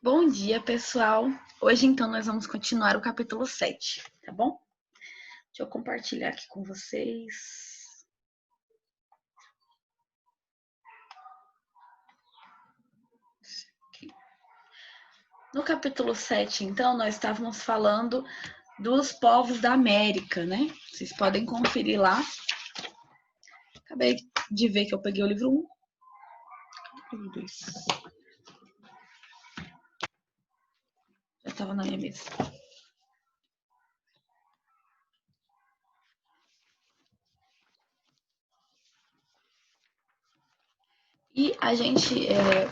Bom dia, pessoal. Hoje, então, nós vamos continuar o capítulo 7, tá bom? Deixa eu compartilhar aqui com vocês. Aqui. No capítulo 7, então, nós estávamos falando dos povos da América, né? Vocês podem conferir lá. Acabei de ver que eu peguei o livro 1. Livro 2. Já estava na minha mesa. E a gente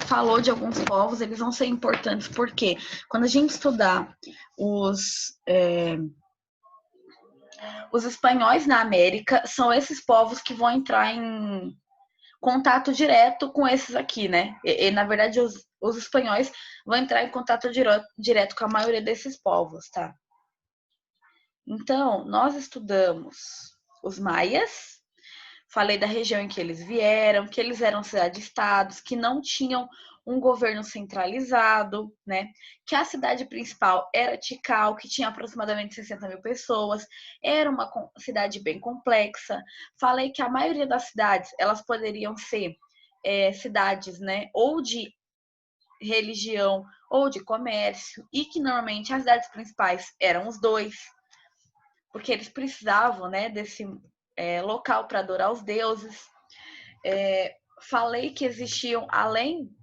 falou de alguns povos, eles vão ser importantes, porque quando a gente estudar os espanhóis na América, são esses povos que vão entrar em contato direto com esses aqui, né? Na verdade, os espanhóis vão entrar em contato direto com a maioria desses povos, tá? Então, nós estudamos os maias, falei da região em que eles vieram, que eles eram cidade-estados, que não tinham um governo centralizado, né? Que a cidade principal era Tikal, que tinha aproximadamente 60 mil pessoas, era uma cidade bem complexa. Falei que a maioria das cidades, elas poderiam ser cidades, né? Ou de religião ou de comércio, e que normalmente as cidades principais eram os dois, porque eles precisavam, né, desse local para adorar os deuses. Falei que existiam, além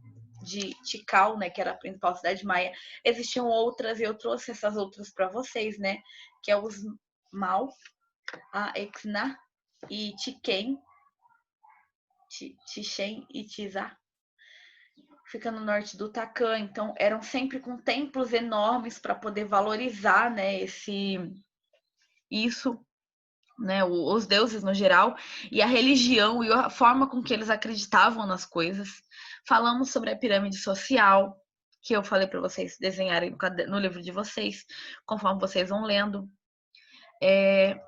de Tikal, né, que era a principal cidade maia, existiam outras, e eu trouxe essas outras para vocês, né, que é os Mal, a Exna e Chichen e Tizá, fica no norte do Tacã. Então eram sempre com templos enormes para poder valorizar, né, isso, né, os deuses no geral, e a religião e a forma com que eles acreditavam nas coisas. Falamos sobre a pirâmide social, que eu falei para vocês desenharem no livro de vocês, conforme vocês vão lendo. Peraí,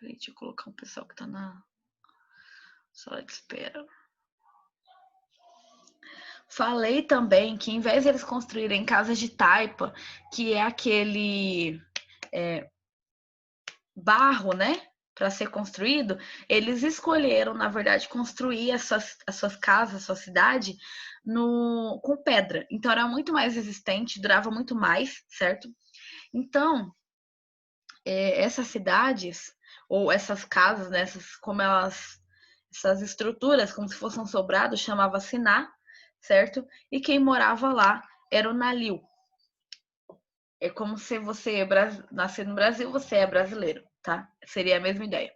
deixa eu colocar um pessoal que está na sala de espera. Falei também que, em vez de eles construírem casas de taipa, que é aquele barro, né, para ser construído, eles escolheram, na verdade, construir as suas casas, a sua cidade, com pedra. Então era muito mais resistente, durava muito mais, certo? Então, essas cidades, ou essas casas, né, essas estruturas, como se fosse um sobrado, chamava Siná, certo? E quem morava lá era o Nalil. É como se você nascer no Brasil, você é brasileiro, tá? Seria a mesma ideia.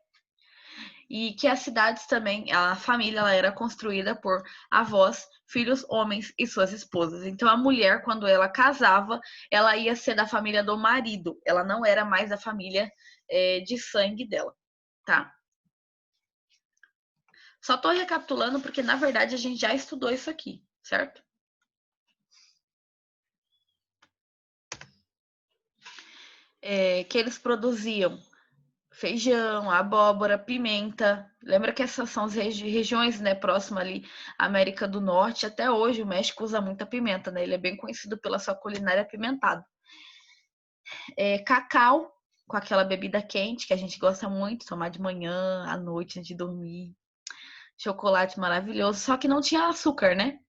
E que as cidades também, a família, ela era construída por avós, filhos, homens e suas esposas. Então a mulher, quando ela casava, ela ia ser da família do marido, ela não era mais da família de sangue dela, tá? Só tô recapitulando porque, na verdade, a gente já estudou isso aqui, certo? Que eles produziam feijão, abóbora, pimenta. Lembra que essas são as regiões, né, próximas ali, América do Norte. Até hoje o México usa muita pimenta, né? Ele é bem conhecido pela sua culinária apimentada. Cacau, com aquela bebida quente que a gente gosta muito, tomar de manhã, à noite, antes de dormir. Chocolate maravilhoso, só que não tinha açúcar, né?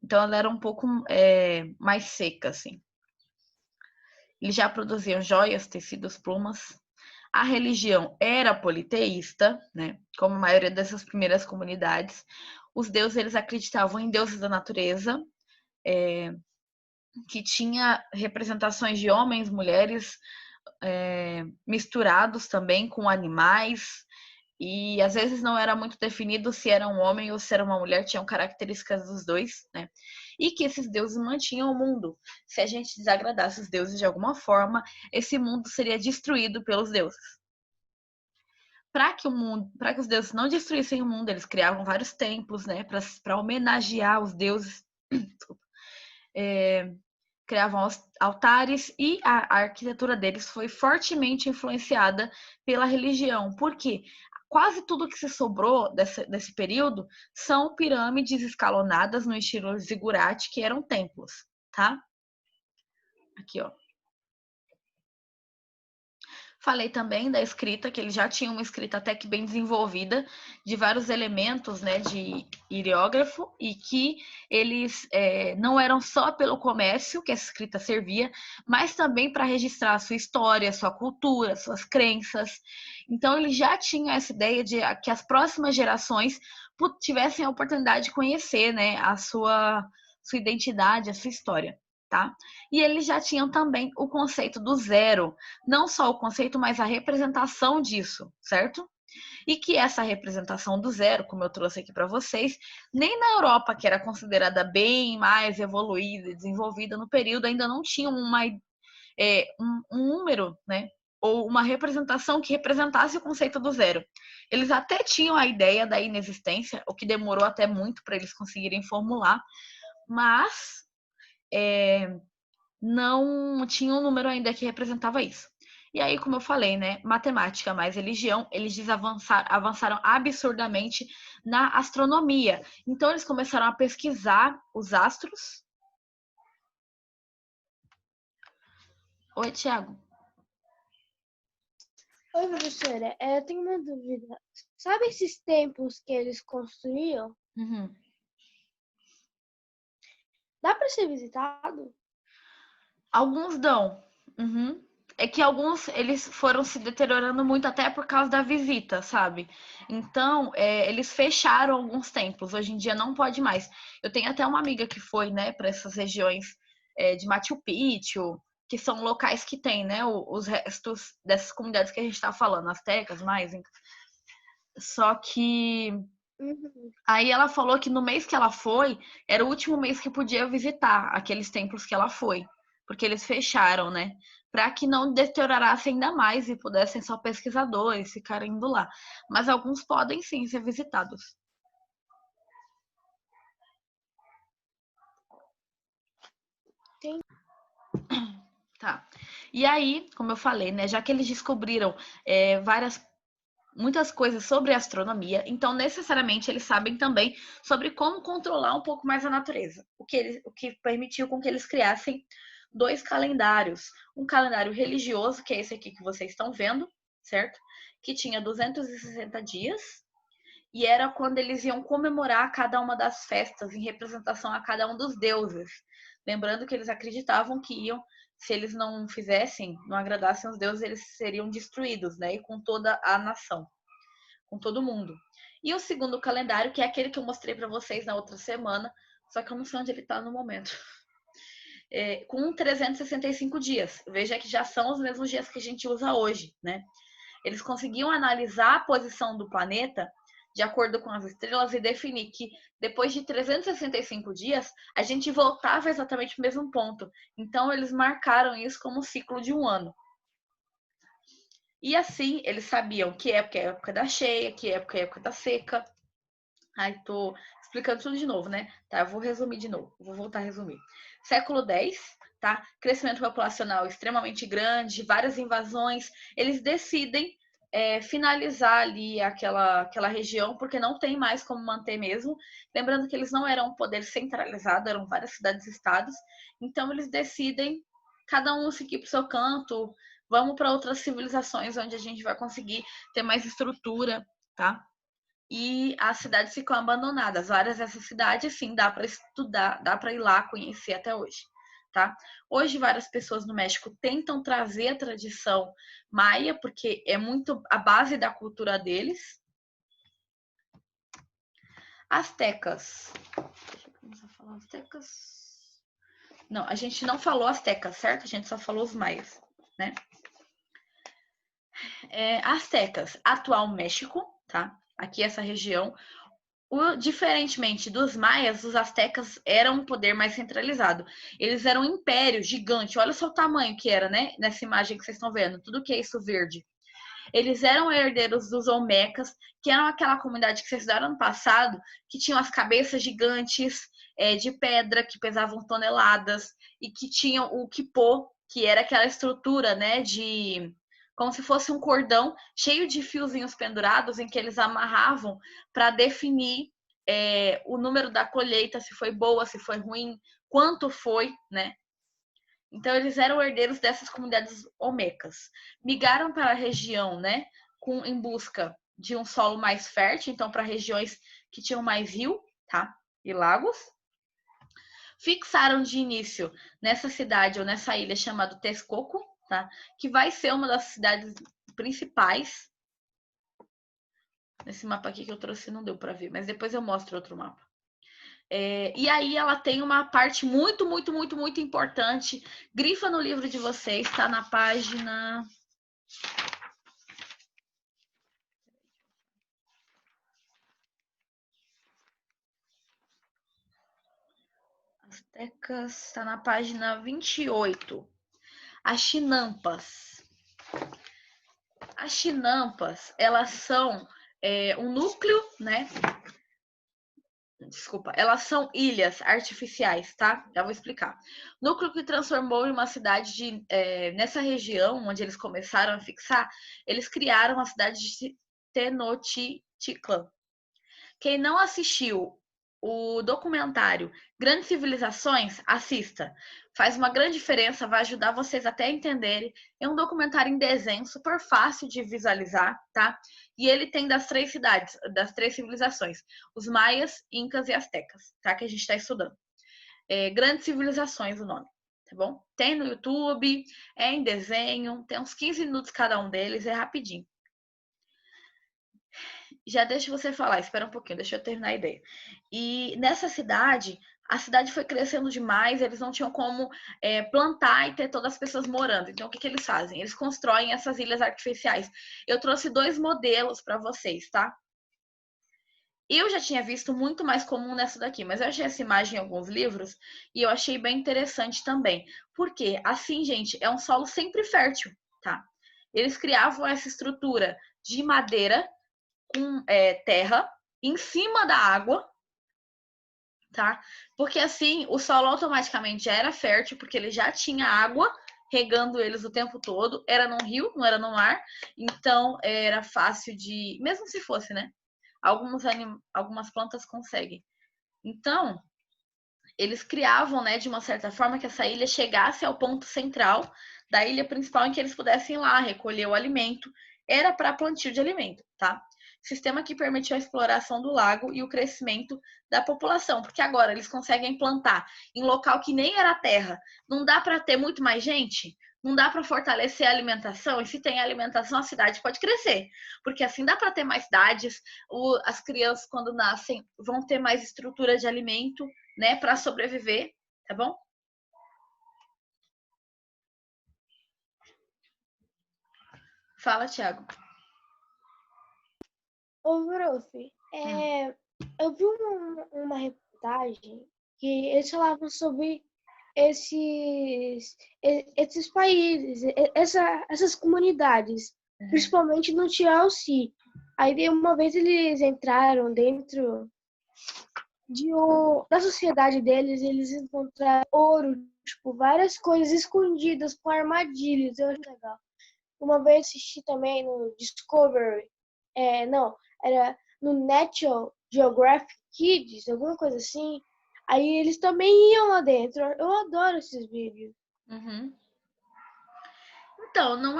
Então ela era um pouco mais seca, assim. Eles já produziam joias, tecidos, plumas. A religião era politeísta, né? Como a maioria dessas primeiras comunidades. Os deuses, eles acreditavam em deuses da natureza, que tinha representações de homens, mulheres, misturados também com animais. E às vezes não era muito definido se era um homem ou se era uma mulher, tinham características dos dois, né? E que esses deuses mantinham o mundo. Se a gente desagradasse os deuses de alguma forma, esse mundo seria destruído pelos deuses. Para que os deuses não destruíssem o mundo, eles criavam vários templos, né, para homenagear os deuses. Criavam altares, e a arquitetura deles foi fortemente influenciada pela religião. Por quê? quase tudo que se sobrou desse período são pirâmides escalonadas no estilo zigurate, que eram templos, tá? Aqui, ó. Falei também da escrita, que eles já tinham uma escrita até que bem desenvolvida, de vários elementos, né, de ideógrafo, e que eles não eram só pelo comércio que essa escrita servia, mas também para registrar a sua história, sua cultura, suas crenças. Então, eles já tinham essa ideia de que as próximas gerações tivessem a oportunidade de conhecer, né, a sua identidade, a sua história. Tá? E eles já tinham também o conceito do zero, não só o conceito, mas a representação disso, certo? E que essa representação do zero, como eu trouxe aqui para vocês, nem na Europa, que era considerada bem mais evoluída e desenvolvida no período, ainda não tinha um número, né? Ou uma representação que representasse o conceito do zero. Eles até tinham a ideia da inexistência, o que demorou até muito para eles conseguirem formular, mas não tinha um número ainda que representava isso. E aí, como eu falei, né, matemática mais religião, eles avançaram absurdamente na astronomia. Então, eles começaram a pesquisar os astros. Oi, Tiago. Oi, professora. Eu tenho uma dúvida. Sabe esses templos que eles construíam? Uhum. Dá para ser visitado? Alguns dão. Uhum. É que alguns eles foram se deteriorando muito até por causa da visita, sabe? Então, eles fecharam alguns templos. Hoje em dia não pode mais. Eu tenho até uma amiga que foi, né, para essas regiões de Machu Picchu, que são locais que tem, né, os restos dessas comunidades que a gente está falando, astecas, mais. Só que Uhum. aí ela falou que no mês que ela foi, era o último mês que podia visitar aqueles templos que ela foi, porque eles fecharam, né? Para que não deteriorasse ainda mais e pudessem só pesquisadores ficarem indo lá. Mas alguns podem sim ser visitados. Tem. Tá. E aí, como eu falei, né? Já que eles descobriram muitas coisas sobre astronomia, então necessariamente eles sabem também sobre como controlar um pouco mais a natureza, o que permitiu com que eles criassem dois calendários, um calendário religioso, que é esse aqui que vocês estão vendo, certo? Que tinha 260 dias, e era quando eles iam comemorar cada uma das festas em representação a cada um dos deuses. Lembrando que eles acreditavam que se eles não fizessem, não agradassem os deuses, eles seriam destruídos, né? E com toda a nação, com todo mundo. E o segundo calendário, que é aquele que eu mostrei para vocês na outra semana, só que eu não sei onde ele está no momento. Com 365 dias. Veja que já são os mesmos dias que a gente usa hoje, né? Eles conseguiam analisar a posição do planeta de acordo com as estrelas e definir que depois de 365 dias a gente voltava exatamente para o mesmo ponto. Então eles marcaram isso como um ciclo de um ano. E assim eles sabiam que época é a época da cheia, que época é a época da seca. Ai, tô explicando tudo de novo, né? Tá, eu vou resumir de novo. Vou voltar a resumir. Século X, tá? Crescimento populacional extremamente grande, várias invasões. Eles decidem finalizar ali aquela região, porque não tem mais como manter mesmo. Lembrando que eles não eram um poder centralizado, eram várias cidades-estados. Então, eles decidem, cada um seguir para o seu canto, vamos para outras civilizações onde a gente vai conseguir ter mais estrutura, tá? E as cidades ficam abandonadas. Várias dessas cidades, sim, dá para estudar, dá para ir lá conhecer até hoje, tá? Hoje, várias pessoas no México tentam trazer a tradição maia, porque é muito a base da cultura deles. Astecas. Deixa eu começar a falar astecas. Não, a gente não falou astecas, certo? A gente só falou os maias, né? Astecas, atual México, tá? Aqui essa região. Diferentemente dos maias, os astecas eram um poder mais centralizado. Eles eram um império gigante. Olha só o tamanho que era, né? Nessa imagem que vocês estão vendo. Tudo que é isso verde. Eles eram herdeiros dos Olmecas, que eram aquela comunidade que vocês estudaram no passado, que tinham as cabeças gigantes de pedra que pesavam toneladas e que tinham o quipô, que era aquela estrutura, né, como se fosse um cordão cheio de fiozinhos pendurados em que eles amarravam para definir o número da colheita, se foi boa, se foi ruim, quanto foi, né? Então, eles eram herdeiros dessas comunidades olmecas. Migraram para a região, né, em busca de um solo mais fértil, então para regiões que tinham mais rio, tá? E lagos. Fixaram de início nessa cidade ou nessa ilha chamada Texcoco, tá? Que vai ser uma das cidades principais. Nesse mapa aqui que eu trouxe não deu para ver, mas depois eu mostro outro mapa. E aí ela tem uma parte muito, muito, muito, muito importante. Grifa no livro de vocês, tá na página... Aztecas, tá na página 28. As chinampas. As chinampas, elas são um núcleo, né? Desculpa, elas são ilhas artificiais, tá? Já vou explicar. Núcleo que transformou em uma cidade nessa região onde eles começaram a fixar, eles criaram a cidade de Tenochtitlan. Quem não assistiu o documentário Grandes Civilizações, assista. Faz uma grande diferença, vai ajudar vocês até a entenderem. É um documentário em desenho, super fácil de visualizar, tá? E ele tem das 3 cidades, das 3 civilizações, os maias, incas e astecas, tá? Que a gente está estudando. Grandes Civilizações, o nome, tá bom? Tem no YouTube, é em desenho, tem uns 15 minutos cada um deles, é rapidinho. Já deixa você falar, espera um pouquinho, deixa eu terminar a ideia. E nessa cidade, a cidade foi crescendo demais, eles não tinham como plantar e ter todas as pessoas morando. Então, o que eles fazem? Eles constroem essas ilhas artificiais. Eu trouxe 2 modelos para vocês, tá? Eu já tinha visto muito mais comum nessa daqui, mas eu achei essa imagem em alguns livros e eu achei bem interessante também. Porque, assim, gente, é um solo sempre fértil, tá? Eles criavam essa estrutura de madeira com terra em cima da água, tá? Porque assim o solo automaticamente já era fértil, porque ele já tinha água regando eles o tempo todo. Era num rio, não era no mar, então era fácil de, mesmo se fosse, né? Algumas plantas conseguem. Então eles criavam, né, de uma certa forma que essa ilha chegasse ao ponto central da ilha principal em que eles pudessem ir lá recolher o alimento. Era para plantio de alimento, tá? Sistema que permitiu a exploração do lago e o crescimento da população, porque agora eles conseguem plantar em local que nem era terra. Não dá para ter muito mais gente? Não dá para fortalecer a alimentação? E se tem alimentação, a cidade pode crescer, porque assim dá para ter mais cidades. As crianças, quando nascem, vão ter mais estrutura de alimento, né, para sobreviver, tá bom? Fala, Thiago. Ô, Prof, eu vi uma reportagem que eles falavam sobre esses países, essas comunidades, principalmente no TLC. Aí uma vez eles entraram dentro da sociedade deles, eles encontraram ouro, tipo, várias coisas escondidas com armadilhas. Eu acho legal. Uma vez assisti também no Discovery, não, era no National Geographic Kids, alguma coisa assim. Aí eles também iam lá dentro. Eu adoro esses vídeos. Uhum. Então, não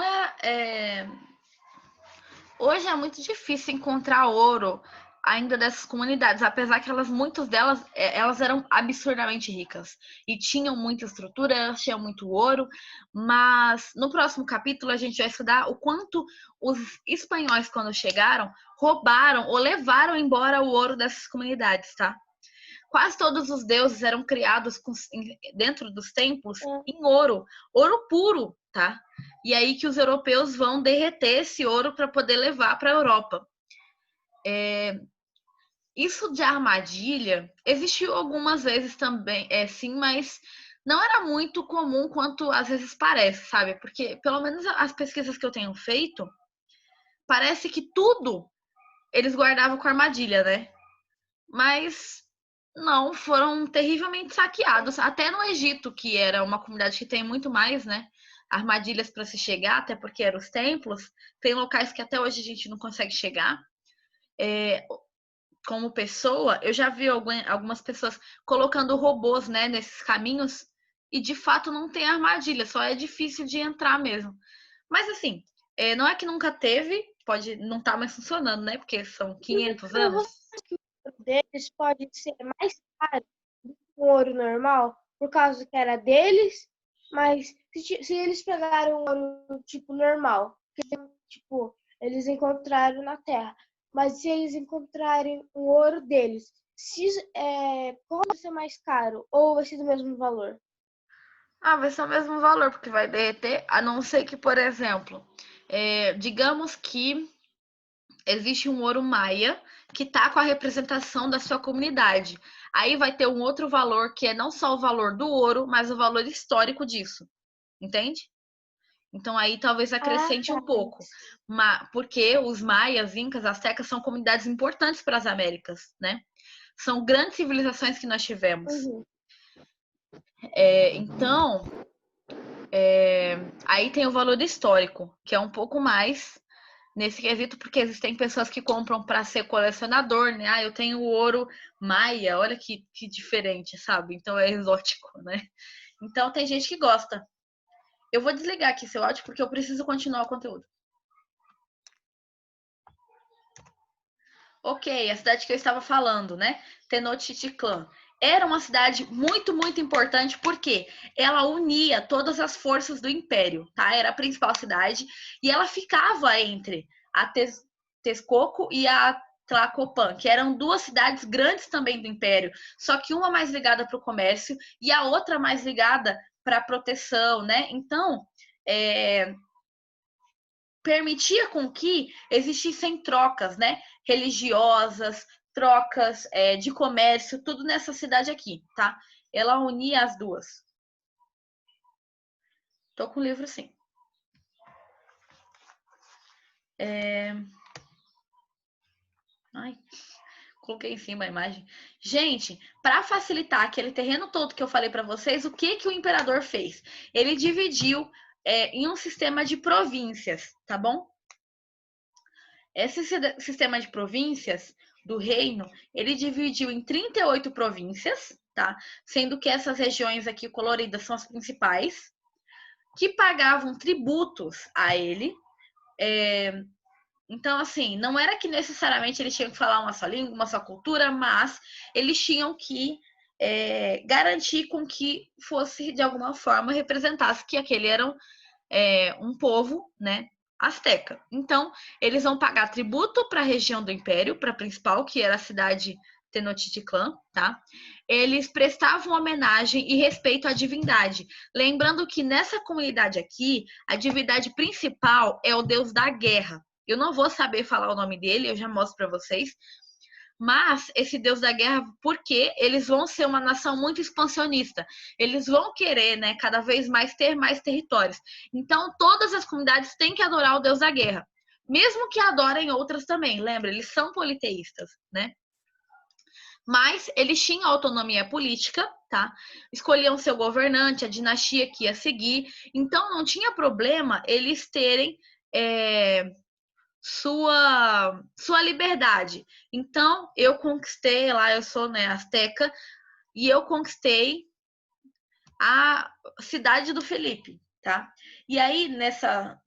hoje é muito difícil encontrar ouro ainda dessas comunidades, apesar que muitas delas, elas eram absurdamente ricas e tinham muita estrutura, elas tinham muito ouro, mas no próximo capítulo a gente vai estudar o quanto os espanhóis, quando chegaram, roubaram ou levaram embora o ouro dessas comunidades, tá? Quase todos os deuses eram criados dentro dos templos em ouro puro, tá? E aí que os europeus vão derreter esse ouro para poder levar para a Europa. Isso de armadilha existiu algumas vezes também, sim, mas não era muito comum quanto às vezes parece, sabe? Porque, pelo menos as pesquisas que eu tenho feito, parece que tudo eles guardavam com armadilha, né? Mas não, foram terrivelmente saqueados. Até no Egito, que era uma comunidade que tem muito mais, né? armadilhas para se chegar, até porque eram os templos. Tem locais que até hoje a gente não consegue chegar. Como pessoa, eu já vi algumas pessoas colocando robôs, né, nesses caminhos e de fato não tem armadilha, só é difícil de entrar mesmo. Mas assim, não é que nunca teve, pode não tá mais funcionando, né, porque são 500 Para anos. você que o ouro deles pode ser mais caro do que o ouro normal, por causa que era deles, mas se eles pegaram um ouro tipo normal, que tipo, eles encontraram na Terra, mas se eles encontrarem um ouro deles, qual vai ser mais caro ou vai ser do mesmo valor? Ah, vai ser o mesmo valor, porque vai derreter, a não ser que, por exemplo, digamos que existe um ouro maia que está com a representação da sua comunidade. Aí vai ter um outro valor que é não só o valor do ouro, mas o valor histórico disso. Entende? Então aí talvez Ah, acrescente tá. um pouco. Porque os maias, incas, astecas são comunidades importantes para as Américas, né? São grandes civilizações que nós tivemos. Uhum. Então, aí tem o valor histórico, que é um pouco mais nesse quesito, porque existem pessoas que compram para ser colecionador, né? Ah, eu tenho ouro maia, olha que diferente, sabe? Então é exótico, né? Então tem gente que gosta. Eu vou desligar aqui seu áudio porque eu preciso continuar o conteúdo. Ok, a cidade que eu estava falando, né? Tenochtitlan. Era uma cidade muito, muito importante porque ela unia todas as forças do império, tá? Era a principal cidade e ela ficava entre a Texcoco e a Tlacopan, que eram duas cidades grandes também do império, só que uma mais ligada para o comércio e a outra mais ligada para a proteção, né? Então, permitia com que existissem trocas, né, religiosas, trocas de comércio, tudo nessa cidade aqui, tá? Ela unia as duas. Tô com o livro, sim. Ai, coloquei em cima a imagem. Gente, para facilitar aquele terreno todo que eu falei para vocês, o que o imperador fez? Ele dividiu em um sistema de províncias, tá bom? Esse sistema de províncias do reino, ele dividiu em 38 províncias, tá? Sendo que essas regiões aqui coloridas são as principais, que pagavam tributos a ele. Então, assim, não era que necessariamente eles tinham que falar uma só língua, uma só cultura, mas eles tinham que garantir com que fosse, de alguma forma, representasse que aquele era um povo, né, asteca. Então, eles vão pagar tributo para a região do Império, para a principal, que era a cidade Tenochtitlan, tá? Eles prestavam homenagem e respeito à divindade. Lembrando que nessa comunidade aqui, a divindade principal é o deus da guerra. Eu não vou saber falar o nome dele, eu já mostro para vocês. Mas esse deus da guerra, porque eles vão ser uma nação muito expansionista. Eles vão querer, né, cada vez mais ter mais territórios. Então, todas as comunidades têm que adorar o deus da guerra. Mesmo que adorem outras também. Lembra, eles são politeístas, né? Mas eles tinham autonomia política, tá? Escolhiam seu governante, a dinastia que ia seguir. Então, não tinha problema eles terem sua liberdade. Então, eu conquistei lá, eu sou, né, asteca, e eu conquistei a cidade do Felipe, tá? E aí, nessa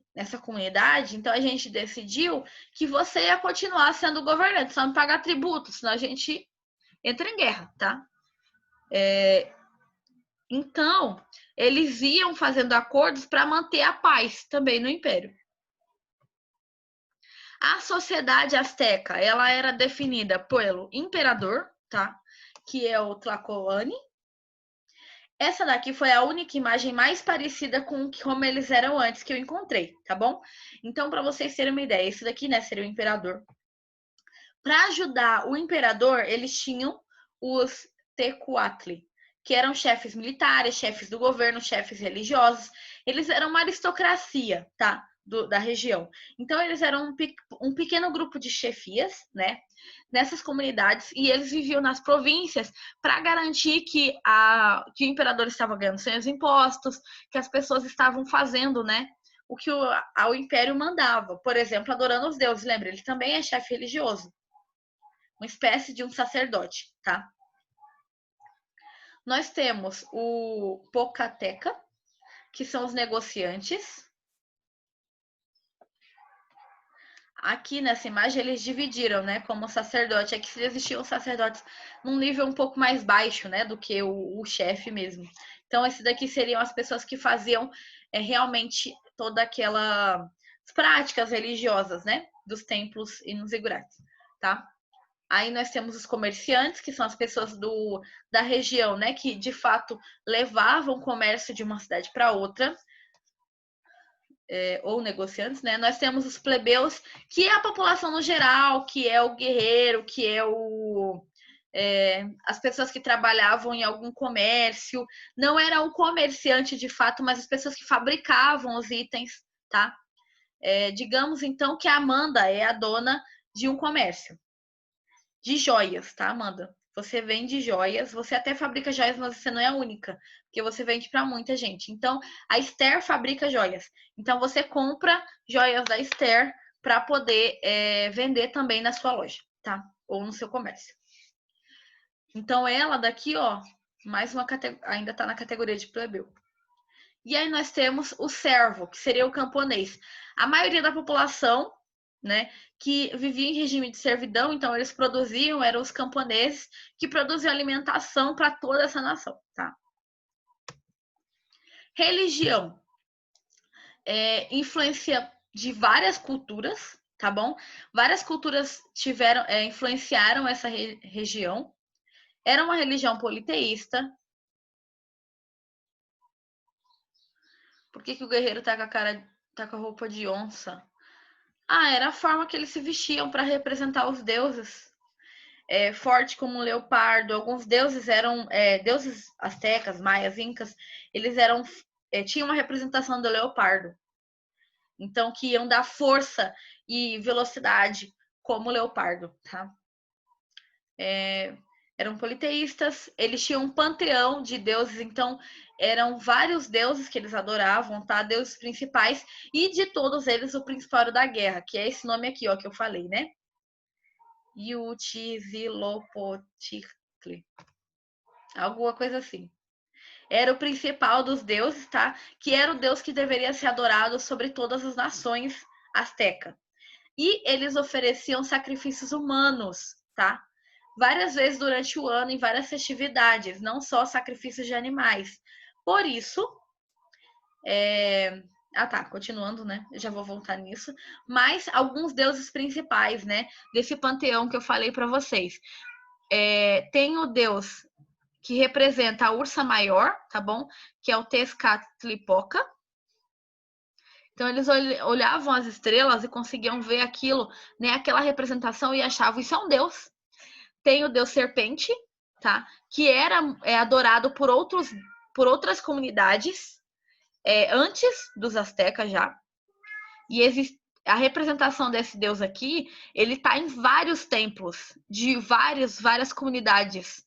comunidade, então a gente decidiu que você ia continuar sendo governante, só não pagar tributo, senão a gente entra em guerra, tá? Então, eles iam fazendo acordos para manter a paz também no Império. A sociedade asteca, ela era definida pelo imperador, tá? Que é o Tlacoani. Essa daqui foi a única imagem mais parecida com como eles eram antes que eu encontrei, tá bom? Então, para vocês terem uma ideia, esse daqui, né, seria o imperador. Para ajudar o imperador, eles tinham os Tecuatli, que eram chefes militares, chefes do governo, chefes religiosos. Eles eram uma aristocracia, tá? da região. Então, eles eram um pequeno grupo de chefias, né, nessas comunidades, e eles viviam nas províncias para garantir que o imperador estava ganhando seus impostos, que as pessoas estavam fazendo, né, o que o império mandava. Por exemplo, adorando os deuses. Lembra, ele também é chefe religioso, uma espécie de um sacerdote, tá? Nós temos o Pocateca, que são os negociantes. Aqui nessa imagem eles dividiram, né, como sacerdote. Aqui existiam sacerdotes num nível um pouco mais baixo, né, do que o chefe mesmo. Então, esse daqui seriam as pessoas que faziam realmente toda aquela práticas religiosas, né, dos templos e nos zigurates, tá? Aí nós temos os comerciantes, que são as pessoas da região, né, que de fato levavam o comércio de uma cidade para outra. Ou negociantes, né? Nós temos os plebeus, que é a população no geral, que é o guerreiro, que é as pessoas que trabalhavam em algum comércio. Não era o comerciante de fato, mas as pessoas que fabricavam os itens, tá? Digamos então que a Amanda é a dona de um comércio de joias, tá, Amanda? Você vende joias, você até fabrica joias, mas você não é a única, porque você vende para muita gente. Então, a Esther fabrica joias. Então, você compra joias da Esther para poder vender também na sua loja, tá? Ou no seu comércio. Então, ela daqui, ó, mais uma ainda está na categoria de plebeu. E aí nós temos o servo, que seria o camponês. A maioria da população, né, que vivia em regime de servidão, então eles produziam, eram os camponeses que produziam alimentação para toda essa nação, tá? Religião. Influência de várias culturas, tá bom? Várias culturas influenciaram essa região. Era uma religião politeísta. Por que o guerreiro tá com a roupa de onça? Era a forma que eles se vestiam para representar os deuses. Forte como um leopardo. Alguns deuses eram deuses astecas, maias, incas. Eles tinham uma representação do leopardo. Então, que iam dar força e velocidade como o leopardo, tá? Eram politeístas. Eles tinham um panteão de deuses. Então, eram vários deuses que eles adoravam, tá? Deuses principais. E de todos eles, o principal era o da guerra, que é esse nome aqui, ó, que eu falei, né? Huitzilopochtli. Alguma coisa assim. Era o principal dos deuses, tá? Que era o deus que deveria ser adorado sobre todas as nações asteca. E eles ofereciam sacrifícios humanos, tá? Várias vezes durante o ano, em várias festividades, não só sacrifícios de animais. Por isso, tá, continuando, né? Eu já vou voltar nisso. Mas alguns deuses principais, né? Desse panteão que eu falei para vocês. Tem o deus que representa a ursa maior, tá bom? Que é o Tezcatlipoca. Então, eles olhavam as estrelas e conseguiam ver aquilo, né? Aquela representação e achavam, isso é um deus. Tem o deus serpente, tá? Que era adorado por outras comunidades antes dos astecas já. E a representação desse deus aqui, ele tá em vários templos de várias comunidades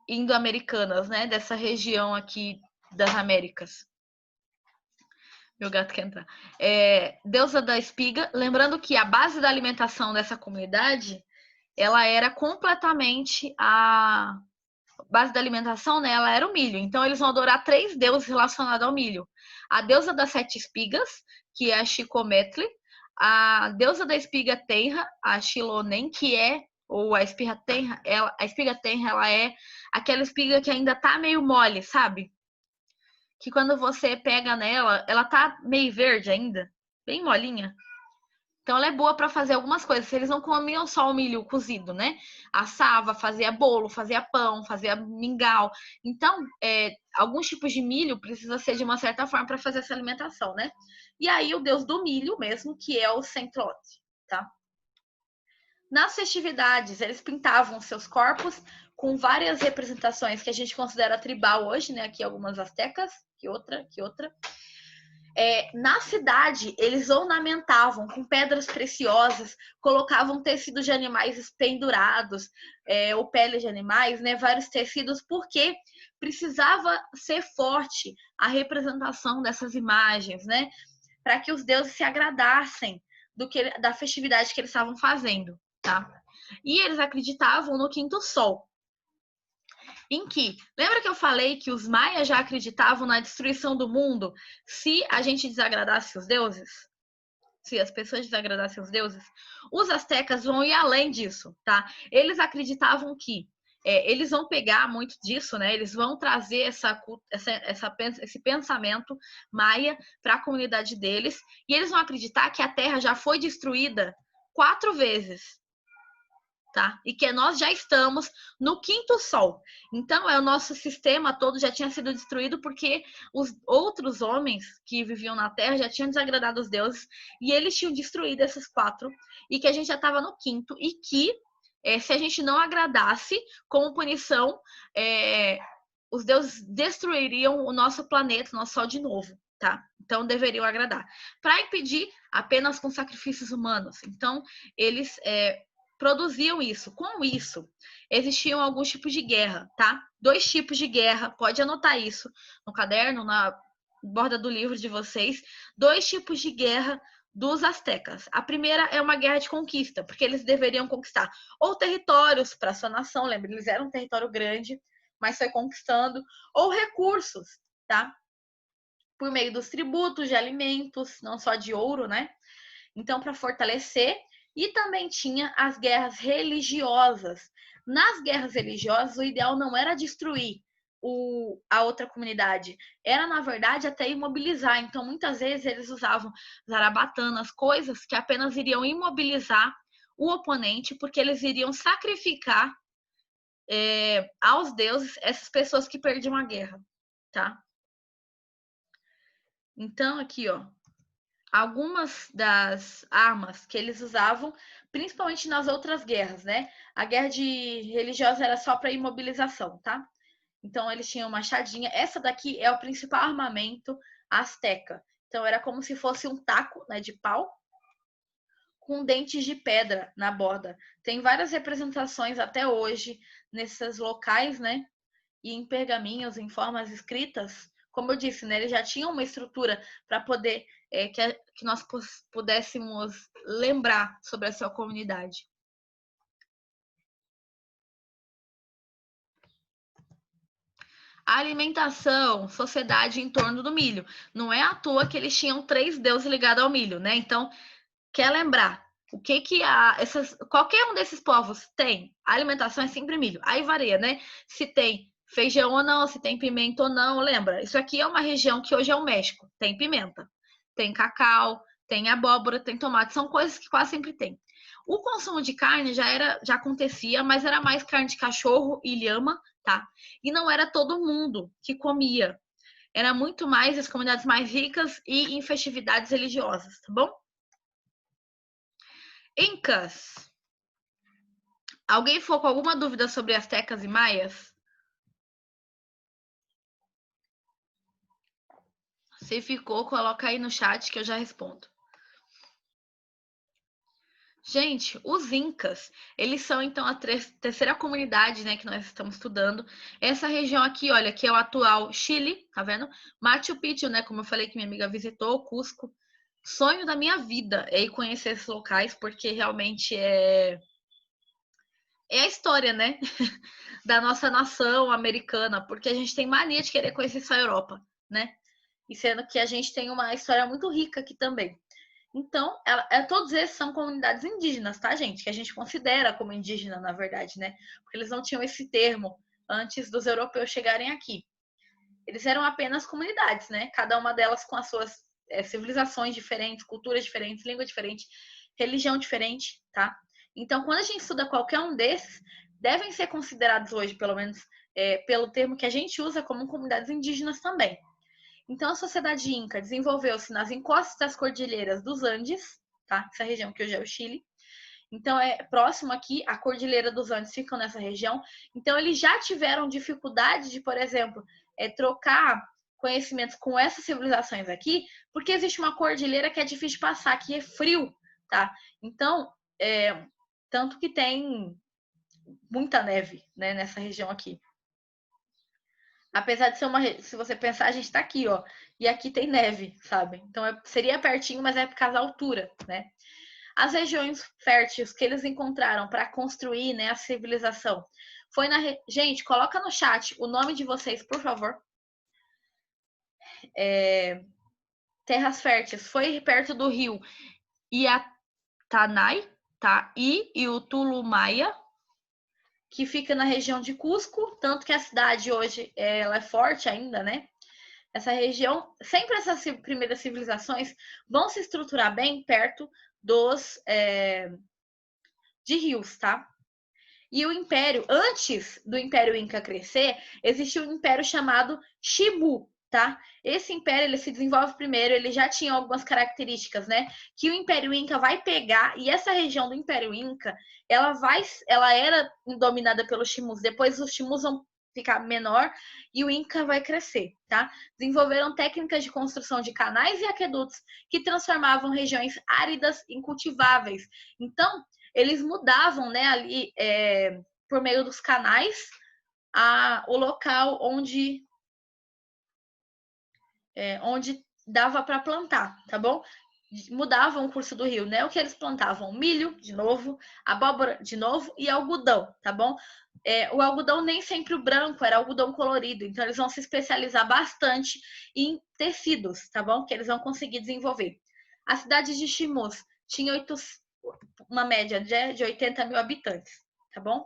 indo-americanas, né? Dessa região aqui das Américas. Meu gato quer entrar. Deusa da espiga. Lembrando que a base da alimentação dessa comunidade, ela era completamente a base da alimentação, né? Ela era o milho. Então, eles vão adorar 3 deuses relacionados ao milho. A deusa das 7 espigas, que é a Xicometli. A deusa da espiga tenra, a Xilonen, que ou a espiga tenra, ela é aquela espiga que ainda tá meio mole, sabe? Que quando você pega nela, ela tá meio verde ainda, bem molinha. Então ela é boa para fazer algumas coisas. Eles não comiam só o milho cozido, né? Assava, fazia bolo, fazia pão, fazia mingau. Então, alguns tipos de milho precisa ser de uma certa forma para fazer essa alimentação, né? E aí o deus do milho mesmo, que é o Centrote, tá? Nas festividades, eles pintavam seus corpos com várias representações que a gente considera tribal hoje, né? Aqui algumas astecas, que outra. Na cidade, eles ornamentavam com pedras preciosas, colocavam tecidos de animais pendurados, ou peles de animais, né, vários tecidos, porque precisava ser forte a representação dessas imagens, né, para que os deuses se agradassem da festividade que eles estavam fazendo, tá? E eles acreditavam no quinto sol, em que, lembra que eu falei que os maias já acreditavam na destruição do mundo se a gente desagradasse os deuses? Se as pessoas desagradassem os deuses? Os astecas vão ir além disso, tá? Eles acreditavam que eles vão pegar muito disso, né? Eles vão trazer esse pensamento maia para a comunidade deles, e eles vão acreditar que a Terra já foi destruída 4 vezes. Tá? E que nós já estamos no quinto sol. Então, o nosso sistema todo já tinha sido destruído porque os outros homens que viviam na Terra já tinham desagradado os deuses e eles tinham destruído esses 4 e que a gente já estava no quinto e que se a gente não agradasse, como punição, os deuses destruiriam o nosso planeta, o nosso sol de novo. Tá? Então, deveriam agradar. Para impedir, apenas com sacrifícios humanos. Então, eles produziam isso. Com isso, existiam alguns tipos de guerra, tá? 2 tipos de guerra, pode anotar isso no caderno, na borda do livro de vocês. 2 tipos de guerra dos astecas. A primeira é uma guerra de conquista, porque eles deveriam conquistar ou territórios para sua nação, lembra? Eles eram um território grande, mas foi conquistando, ou recursos, tá? Por meio dos tributos de alimentos, não só de ouro, né? Então, para fortalecer. E também tinha as guerras religiosas. Nas guerras religiosas, o ideal não era destruir a outra comunidade, era, na verdade, até imobilizar. Então, muitas vezes, eles usavam zarabatanas, coisas que apenas iriam imobilizar o oponente, porque eles iriam sacrificar aos deuses essas pessoas que perdiam a guerra, tá? Então, aqui, ó, algumas das armas que eles usavam, principalmente nas outras guerras, né? A guerra religiosa era só para imobilização, tá? Então eles tinham machadinha. Essa daqui é o principal armamento asteca. Então era como se fosse um taco, né, de pau com dentes de pedra na borda. Tem várias representações até hoje nesses locais, né? E em pergaminhos, em formas escritas, como eu disse, né, eles já tinham uma estrutura para poder que nós pudéssemos lembrar sobre a sua comunidade. A alimentação, sociedade em torno do milho. Não é à toa que eles tinham 3 deuses ligados ao milho, né? Então, quer lembrar o que qualquer um desses povos tem? A alimentação é sempre milho. Aí varia, né? Se tem feijão ou não, se tem pimenta ou não, lembra? Isso aqui é uma região que hoje é o México. Tem pimenta, tem cacau, tem abóbora, tem tomate. São coisas que quase sempre tem. O consumo de carne já acontecia, mas era mais carne de cachorro e lhama, tá? E não era todo mundo que comia. Era muito mais as comunidades mais ricas e em festividades religiosas, tá bom? Incas. Alguém ficou com alguma dúvida sobre astecas e maias? Se ficou, coloca aí no chat que eu já respondo. Gente, os Incas, eles são então a terceira comunidade, né, que nós estamos estudando. Essa região aqui, olha, que é o atual Chile, tá vendo? Machu Picchu, né, como eu falei que minha amiga visitou, Cusco. Sonho da minha vida é ir conhecer esses locais, porque realmente é a história, né, da nossa nação americana, porque a gente tem mania de querer conhecer só a Europa, né? E sendo que a gente tem uma história muito rica aqui também. Então, todos esses são comunidades indígenas, tá, gente? Que a gente considera como indígena, na verdade, né? Porque eles não tinham esse termo antes dos europeus chegarem aqui. Eles eram apenas comunidades, né? Cada uma delas com as suas civilizações diferentes, culturas diferentes, língua diferente, religião diferente, tá? Então, quando a gente estuda qualquer um desses, devem ser considerados hoje, pelo menos pelo termo que a gente usa, como comunidades indígenas também. Então, a sociedade inca desenvolveu-se nas encostas das cordilheiras dos Andes, tá? Essa região que hoje é o Chile. Então, é próximo aqui, a Cordilheira dos Andes fica nessa região. Então, eles já tiveram dificuldade de, por exemplo, trocar conhecimentos com essas civilizações aqui, porque existe uma cordilheira que é difícil de passar, que é frio, tá? Então, tanto que tem muita neve, né, nessa região aqui. Apesar de ser se você pensar, a gente tá aqui, ó, e aqui tem neve, sabe? Então seria pertinho, mas é por causa da altura, né? As regiões férteis que eles encontraram para construir, né, a civilização foi Gente, coloca no chat o nome de vocês, por favor. Terras férteis. Foi perto do rio Iatanai, tá? E o Tulumaia, que fica na região de Cusco, tanto que a cidade hoje ela é forte ainda, né? Essa região, sempre essas primeiras civilizações vão se estruturar bem perto de rios, tá? E o império, antes do Império Inca crescer, existiu um império chamado Shimu, tá? Esse império, ele se desenvolve primeiro, ele já tinha algumas características, né? Que o Império Inca vai pegar, e essa região do Império Inca, ela era dominada pelos Shimus, depois os Shimus vão ficar menor e o Inca vai crescer, tá? Desenvolveram técnicas de construção de canais e aquedutos que transformavam regiões áridas em cultiváveis. Então, eles mudavam, né, ali por meio dos canais o local onde dava para plantar, tá bom? Mudavam o curso do rio, né? O que eles plantavam? Milho, de novo, abóbora, de novo, e algodão, tá bom? O algodão nem sempre o branco, era algodão colorido, então eles vão se especializar bastante em tecidos, tá bom? Que eles vão conseguir desenvolver. A cidade de Chimus tinha uma média de 80 mil habitantes, tá bom?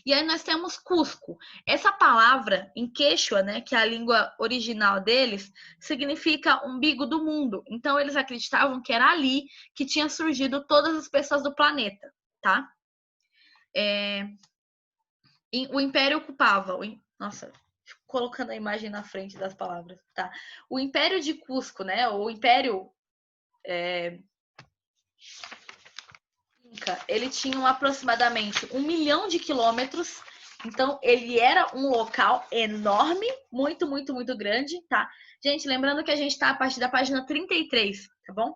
E aí nós temos Cusco. Essa palavra em quechua, né, que é a língua original deles, significa umbigo do mundo. Então eles acreditavam que era ali que tinha surgido todas as pessoas do planeta, tá? O Império ocupava... Nossa, colocando a imagem na frente das palavras, tá? O Império de Cusco, né, o Império Inca, ele tinha aproximadamente 1 milhão de quilômetros, então ele era um local enorme, muito, muito, muito grande, tá? Gente, lembrando que a gente está a partir da página 33, tá bom?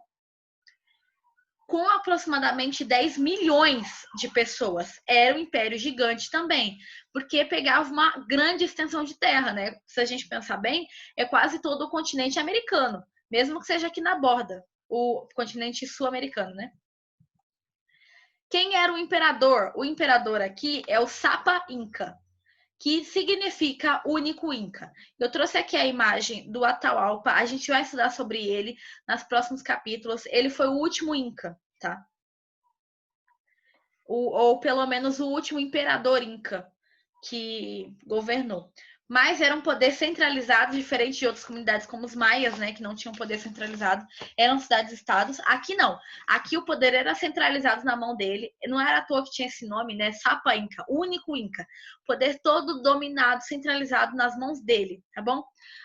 Com aproximadamente 10 milhões de pessoas. Era um império gigante também, porque pegava uma grande extensão de terra, né? Se a gente pensar bem, é quase todo o continente americano, mesmo que seja aqui na borda, o continente sul-americano, né? Quem era o imperador? O imperador aqui é o Sapa Inca, que significa único Inca. Eu trouxe aqui a imagem do Atahualpa, a gente vai estudar sobre ele nos próximos capítulos. Ele foi o último Inca, tá? Ou pelo menos o último imperador Inca que governou. Mas era um poder centralizado, diferente de outras comunidades como os maias, né, que não tinham poder centralizado, eram cidades-estados. Aqui não. Aqui o poder era centralizado na mão dele. Não era à toa que tinha esse nome, né, Sapa Inca, único Inca. Poder todo dominado, centralizado nas mãos dele, tá bom?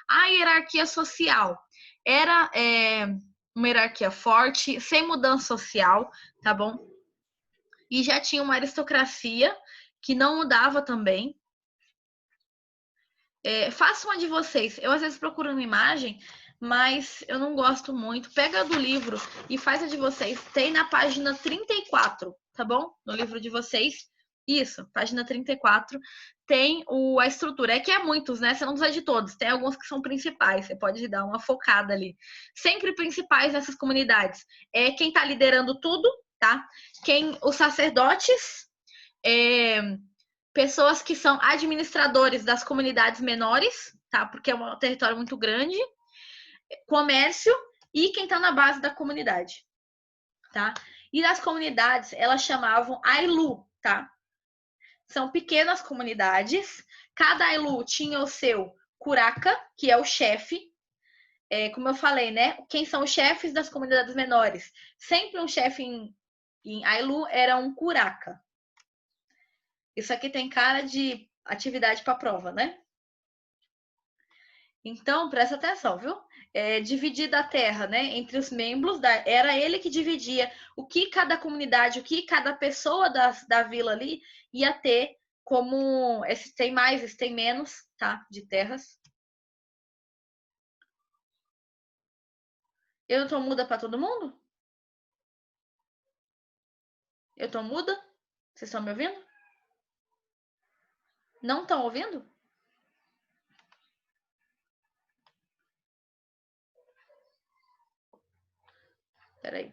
A hierarquia social era uma hierarquia forte, sem mudança social, tá bom? E já tinha uma aristocracia que não mudava também. Faça uma de vocês. Eu às vezes procuro uma imagem, mas eu não gosto muito. Pega do livro e faz a de vocês. Tem na página 34, tá bom? No livro de vocês. Isso, página 34. Tem a estrutura. É que é muitos, né? Você não precisa de todos. Tem alguns que são principais. Você pode dar uma focada ali. Sempre principais nessas comunidades. Quem tá liderando tudo, tá? Os sacerdotes, pessoas que são administradores das comunidades menores, tá? Porque é um território muito grande, comércio e quem tá na base da comunidade, tá? E nas comunidades, elas chamavam Ailu, tá? São pequenas comunidades, cada Ailu tinha o seu curaca, que é o chefe, como eu falei, né? Quem são os chefes das comunidades menores? Sempre um chefe em Ailu era um curaca. Isso aqui tem cara de atividade para prova, né? Então, presta atenção, viu? Dividida a terra, né, entre os membros, era ele que dividia o que cada comunidade, o que cada pessoa da vila ali ia ter como, esse tem mais, esse tem menos, tá? De terras. Eu tô muda pra todo mundo? Eu tô muda? Vocês estão me ouvindo? Não estão ouvindo? Peraí.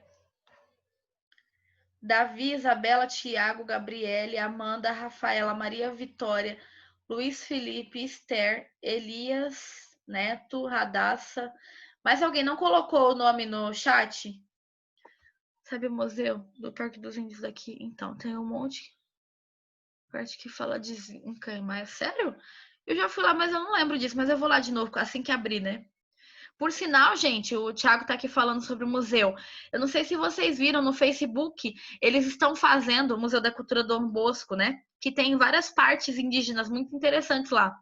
Davi, Isabela, Tiago, Gabriele, Amanda, Rafaela, Maria Vitória, Luiz Felipe, Esther, Elias, Neto, Radassa. Mais alguém não colocou o nome no chat? Sabe o museu do Parque dos Índios daqui? Então, tem um monte parte que fala de Zinca, mas sério? Eu já fui lá, mas eu não lembro disso, mas eu vou lá de novo assim que abrir, né? Por sinal, gente, o Thiago tá aqui falando sobre o museu. Eu não sei se vocês viram no Facebook, eles estão fazendo o Museu da Cultura Dom Bosco, né? Que tem várias partes indígenas muito interessantes lá.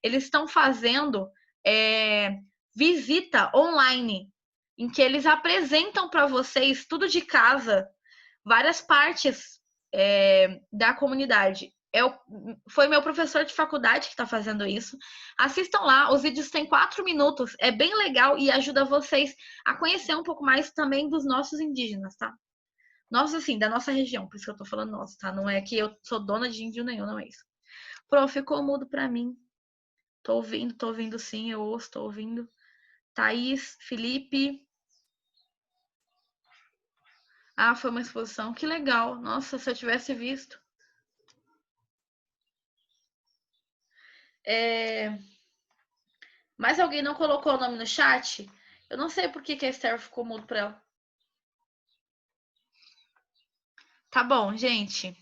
Eles estão fazendo visita online, em que eles apresentam para vocês tudo de casa, várias partes da comunidade. Foi meu professor de faculdade que está fazendo isso. Assistam lá, os vídeos têm 4 minutos, é bem legal e ajuda vocês a conhecer um pouco mais também dos nossos indígenas, tá? Nossos, assim, da nossa região, por isso que eu tô falando nosso, tá? Não é que eu sou dona de índio nenhum, não é isso. Pro, ficou mudo pra mim. Tô ouvindo sim, eu ouço, tô ouvindo. Thaís, Felipe. Ah, foi uma exposição, que legal. Nossa, se eu tivesse visto. Mas alguém não colocou o nome no chat? Eu não sei por que a Esther ficou mudo pra ela. Tá bom, gente.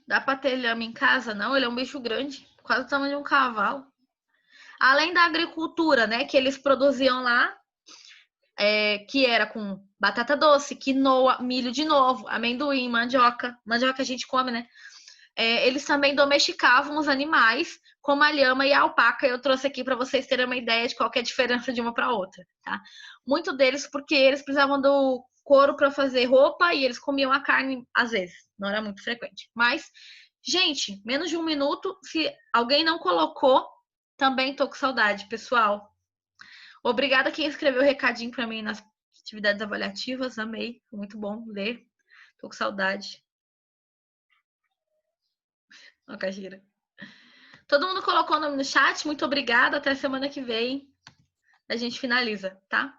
Dá pra ter lhama em casa? Não, ele é um bicho grande, quase o tamanho de um cavalo. Além da agricultura, né, que eles produziam lá, que era com batata doce, quinoa, milho de novo, amendoim, mandioca. Mandioca a gente come, né? Eles também domesticavam os animais, como a lhama e a alpaca. Eu trouxe aqui para vocês terem uma ideia de qual é a diferença de uma para outra, tá? Muito deles porque eles precisavam do couro para fazer roupa e eles comiam a carne às vezes, não era muito frequente. Mas, gente, menos de um minuto. Se alguém não colocou, também tô com saudade, pessoal. Obrigada quem escreveu o recadinho para mim nas atividades avaliativas, amei, foi muito bom ler. Tô com saudade. Ó, Cagira. Todo mundo colocou o nome no chat, muito obrigada. Até semana que vem. A gente finaliza, tá?